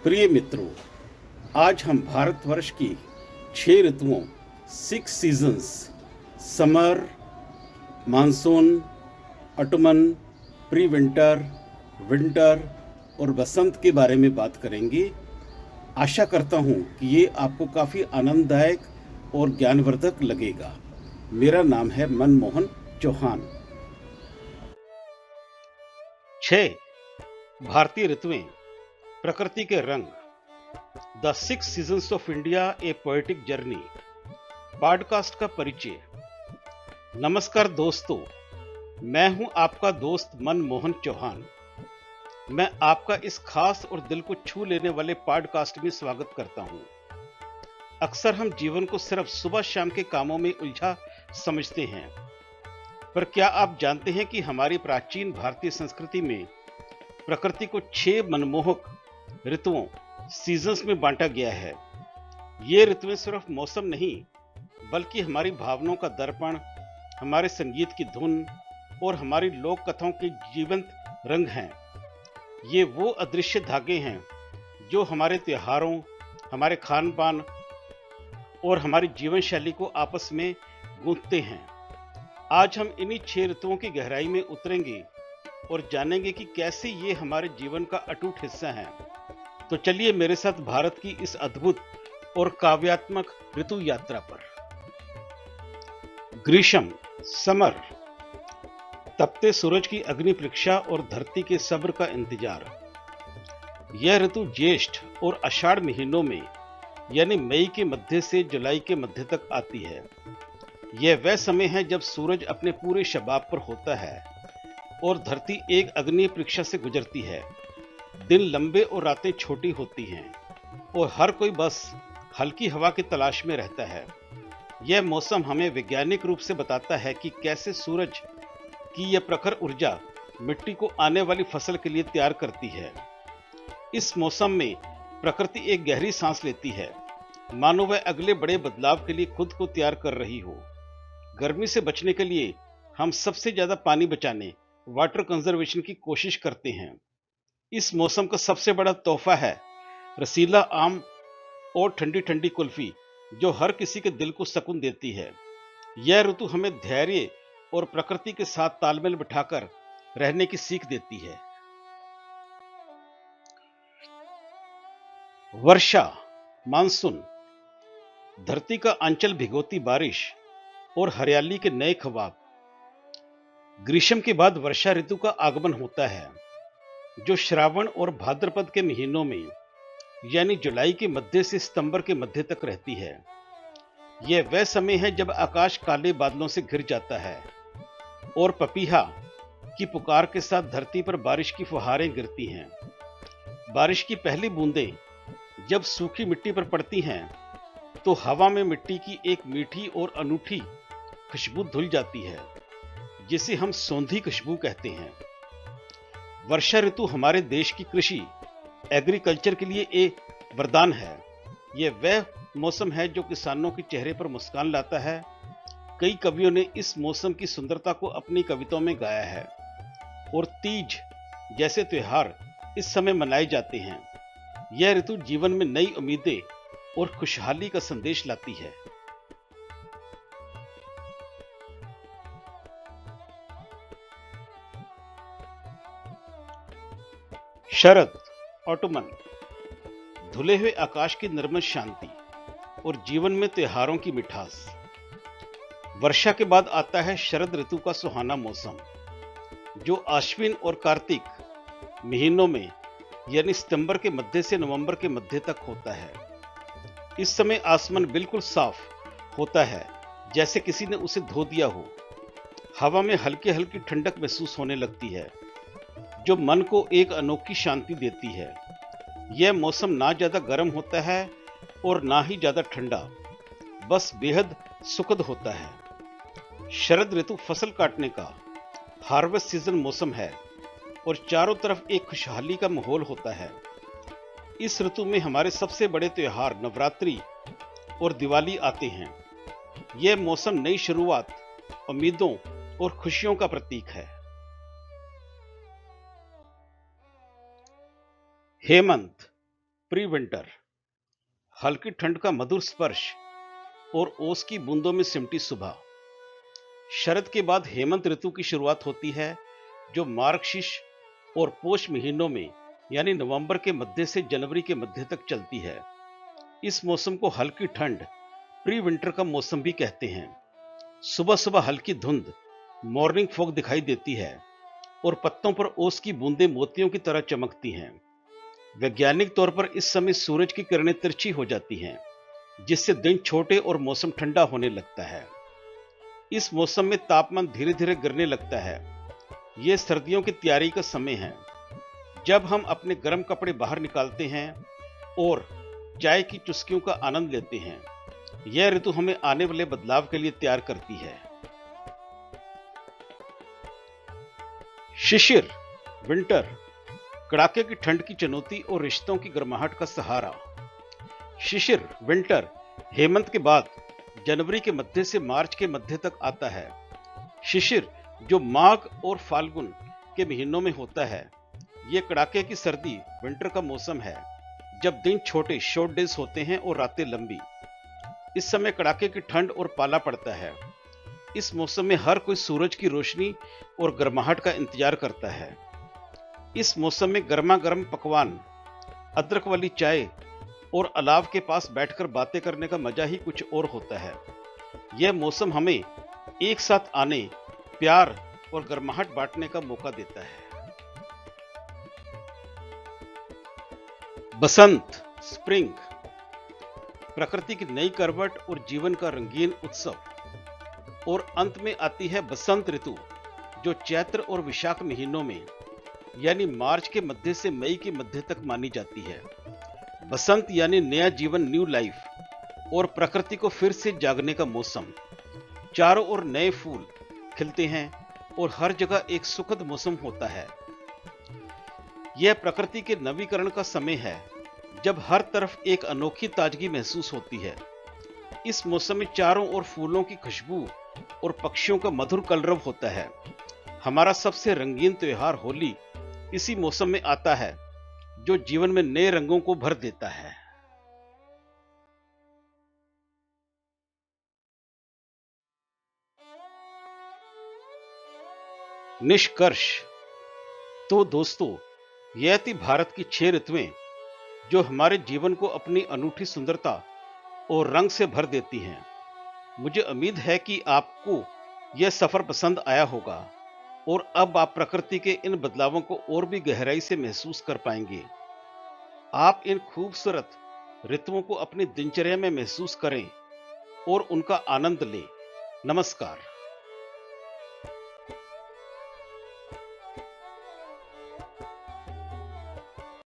प्रिय मित्रों, आज हम भारतवर्ष की 6 ऋतुओं 6 seasons summer, monsoon, ottoman, pre winter, winter और बसंत के बारे में बात करेंगे। आशा करता हूँ कि ये आपको काफ़ी आनंददायक और ज्ञानवर्धक लगेगा। मेरा नाम है मनमोहन चौहान। 6 भारतीय ऋतुएं, प्रकृति के रंग, the 6 seasons of India A poetic journey, podcast का परिचय। नमस्कार दोस्तों, मैं हूं आपका दोस्त मनमोहन चौहान। मैं आपका इस खास और दिल को छू लेने वाले पॉडकास्ट में स्वागत करता हूं। अक्सर हम जीवन को सिर्फ सुबह शाम के कामों में उलझा समझते हैं, पर क्या आप जानते हैं कि हमारी प्राचीन भारतीय संस्कृति में प्रकृति को 6 मनमोहक ऋतुओं सीजन्स में बांटा गया है। ये ऋतुएं सिर्फ मौसम नहीं, बल्कि हमारी भावनाओं का दर्पण, हमारे संगीत की धुन और हमारी लोक कथाओं के जीवंत रंग हैं। ये वो अदृश्य धागे हैं जो हमारे त्योहारों, हमारे खान पान और हमारी जीवन शैली को आपस में गूंथते हैं। आज हम इन्हीं 6 ऋतुओं की गहराई में उतरेंगे और जानेंगे कि कैसे ये हमारे जीवन का अटूट हिस्सा है। तो चलिए मेरे साथ भारत की इस अद्भुत और काव्यात्मक ऋतु यात्रा पर। ग्रीष्म, समर, तपते सूरज की अग्नि परीक्षा और धरती के सब्र का इंतजार। यह ऋतु ज्येष्ठ और आषाढ़ महीनों में यानी मई के मध्य से जुलाई के मध्य तक आती है। यह वह समय है जब सूरज अपने पूरे शबाब पर होता है और धरती एक अग्नि परीक्षा से गुजरती है। दिन लंबे और रातें छोटी होती हैं और हर कोई बस हल्की हवा की तलाश में रहता है। यह मौसम हमें वैज्ञानिक रूप से बताता है कि कैसे सूरज की यह प्रखर ऊर्जा मिट्टी को आने वाली फसल के लिए तैयार करती है। इस मौसम में प्रकृति एक गहरी सांस लेती है, मानो वह अगले बड़े बदलाव के लिए खुद को तैयार कर रही हो। गर्मी से बचने के लिए हम सबसे ज्यादा पानी बचाने, वाटर कंजर्वेशन की कोशिश करते हैं। इस मौसम का सबसे बड़ा तोहफा है रसीला आम और ठंडी ठंडी कुल्फी, जो हर किसी के दिल को सुकून देती है। यह ऋतु हमें धैर्य और प्रकृति के साथ तालमेल बिठाकर रहने की सीख देती है। वर्षा, मानसून, धरती का अंचल भिगोती बारिश और हरियाली के नए ख्वाब। ग्रीष्म के बाद वर्षा ऋतु का आगमन होता है, जो श्रावण और भाद्रपद के महीनों में यानी जुलाई के मध्य से सितंबर के मध्य तक रहती है। यह वह समय है जब आकाश काले बादलों से घिर जाता है और पपीहा की पुकार के साथ धरती पर बारिश की फुहारें गिरती हैं। बारिश की पहली बूंदें जब सूखी मिट्टी पर पड़ती हैं, तो हवा में मिट्टी की एक मीठी और अनूठी खुशबू धुल जाती है, जिसे हम सौंधी खुशबू कहते हैं। वर्षा ऋतु हमारे देश की कृषि, एग्रीकल्चर के लिए एक वरदान है। यह वह मौसम है जो किसानों के चेहरे पर मुस्कान लाता है। कई कवियों ने इस मौसम की सुंदरता को अपनी कविताओं में गाया है और तीज जैसे त्योहार इस समय मनाए जाते हैं। यह ऋतु जीवन में नई उम्मीदें और खुशहाली का संदेश लाती है। शरद, ऑटमन, धुले हुए आकाश की निर्मल शांति और जीवन में त्योहारों की मिठास। वर्षा के बाद आता है शरद ऋतु का सुहाना मौसम, जो आश्विन और कार्तिक महीनों में यानी सितंबर के मध्य से नवंबर के मध्य तक होता है। इस समय आसमान बिल्कुल साफ होता है, जैसे किसी ने उसे धो दिया हो। हवा में हल्की हल्की ठंडक महसूस होने लगती है, जो मन को एक अनोखी शांति देती है। यह मौसम ना ज्यादा गर्म होता है और ना ही ज्यादा ठंडा, बस बेहद सुखद होता है। शरद ऋतु फसल काटने का हार्वेस्ट सीजन मौसम है और चारों तरफ एक खुशहाली का माहौल होता है। इस ऋतु में हमारे सबसे बड़े त्योहार नवरात्रि और दिवाली आते हैं। यह मौसम नई शुरुआत, उम्मीदों और खुशियों का प्रतीक है। हेमंत, प्री विंटर, हल्की ठंड का मधुर स्पर्श और ओस की बूंदों में सिमटी सुबह। शरद के बाद हेमंत ऋतु की शुरुआत होती है, जो मार्गशीर्ष और पोष महीनों में यानी नवंबर के मध्य से जनवरी के मध्य तक चलती है। इस मौसम को हल्की ठंड, प्री विंटर का मौसम भी कहते हैं। सुबह सुबह हल्की धुंध, मॉर्निंग फॉग दिखाई देती है और पत्तों पर ओस की बूंदें मोतियों की तरह चमकती हैं। वैज्ञानिक तौर पर इस समय सूरज की किरणें तिरछी हो जाती हैं, जिससे दिन छोटे और मौसम ठंडा होने लगता है। इस मौसम में तापमान धीरे धीरे गिरने लगता है। यह सर्दियों की तैयारी का समय है, जब हम अपने गर्म कपड़े बाहर निकालते हैं और चाय की चुस्कियों का आनंद लेते हैं। यह ऋतु हमें आने वाले बदलाव के लिए तैयार करती है। शिशिर, विंटर, कड़ाके की ठंड की चुनौती और रिश्तों की गर्माहट का सहारा। शिशिर, विंटर, हेमंत के बाद जनवरी के मध्य से मार्च के मध्य तक आता है। शिशिर, जो माघ और फाल्गुन के महीनों में होता है, यह कड़ाके की सर्दी विंटर का मौसम है, जब दिन छोटे शॉर्ट डेज होते हैं और रातें लंबी। इस समय कड़ाके की ठंड और पाला पड़ता है। इस मौसम में हर कोई सूरज की रोशनी और गर्माहट का इंतजार करता है। इस मौसम में गर्मा गर्म पकवान, अदरक वाली चाय और अलाव के पास बैठकर बातें करने का मजा ही कुछ और होता है। यह मौसम हमें एक साथ आने, प्यार और गर्माहट बांटने का मौका देता है। बसंत, स्प्रिंग, प्रकृति की नई करवट और जीवन का रंगीन उत्सव। और अंत में आती है बसंत ऋतु, जो चैत्र और विशाख महीनों में यानी मार्च के मध्य से मई के मध्य तक मानी जाती है। बसंत यानी नया जीवन, न्यू लाइफ और प्रकृति को फिर से जागने का मौसम। चारों ओर नए फूल खिलते हैं और हर जगह एक सुखद मौसम होता है। यह प्रकृति के नवीकरण का समय है, जब हर तरफ एक अनोखी ताजगी महसूस होती है। इस मौसम में चारों ओर फूलों की खुशबू और पक्षियों का मधुर कलरव होता है। हमारा सबसे रंगीन त्योहार होली इसी मौसम में आता है, जो जीवन में नए रंगों को भर देता है। निष्कर्ष। तो दोस्तों, यह थी भारत की 6 ऋतुएं, जो हमारे जीवन को अपनी अनूठी सुंदरता और रंग से भर देती हैं। मुझे उम्मीद है कि आपको यह सफर पसंद आया होगा और अब आप प्रकृति के इन बदलावों को और भी गहराई से महसूस कर पाएंगे। आप इन खूबसूरत ऋतुओं को अपनी दिनचर्या में महसूस करें और उनका आनंद लें। नमस्कार।